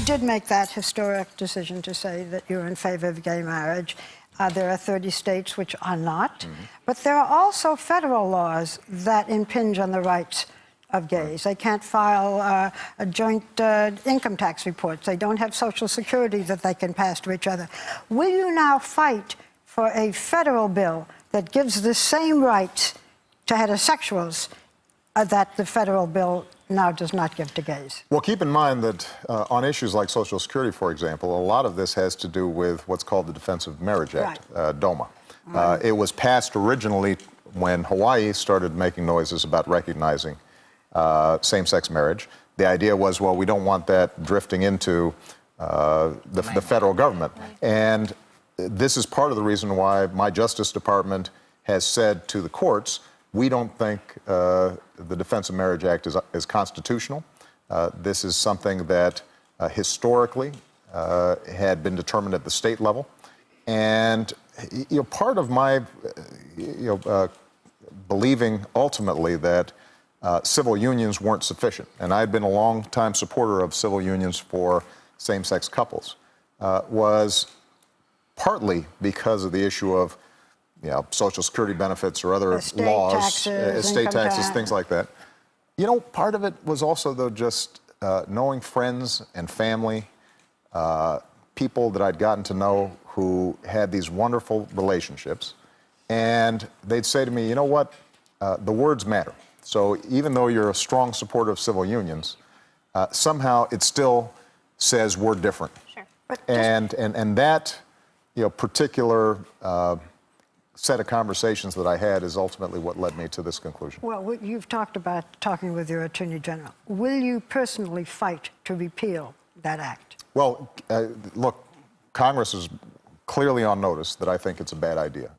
did make that historic decision to say that you're in favor of gay marriage. There are 30 states which are not. But there are also federal laws that impinge on the rights of gays. They can't file a joint income tax reports. They don't have Social Security that they can pass to each other. Will you now fight for a federal bill that gives the same rights to heterosexuals that the federal bill now does not give to gays? Well, keep in mind that on issues like Social Security, for example, a lot of this has to do with what's called the Defense of Marriage Act, DOMA. It was passed originally when Hawaii started making noises about recognizing same-sex marriage. The idea was, well, we don't want that drifting into the federal government. And this is part of the reason why my Justice Department has said to the courts, we don't think the Defense of Marriage Act is constitutional. This is something that historically had been determined at the state level. And part of my believing ultimately that civil unions weren't sufficient, and I'd been a long-time supporter of civil unions for same-sex couples, was partly because of the issue of Social Security benefits or other laws, estate taxes, things like that. Part of it was also, though, just knowing friends and family, people that I'd gotten to know who had these wonderful relationships, and they'd say to me, you know what, the words matter. So even though you're a strong supporter of civil unions, somehow it still says we're different. Sure. And that particular set of conversations that I had is ultimately what led me to this conclusion. Well, you've talked about talking with your Attorney General. Will you personally fight to repeal that act? Well, look, Congress is clearly on notice that I think it's a bad idea.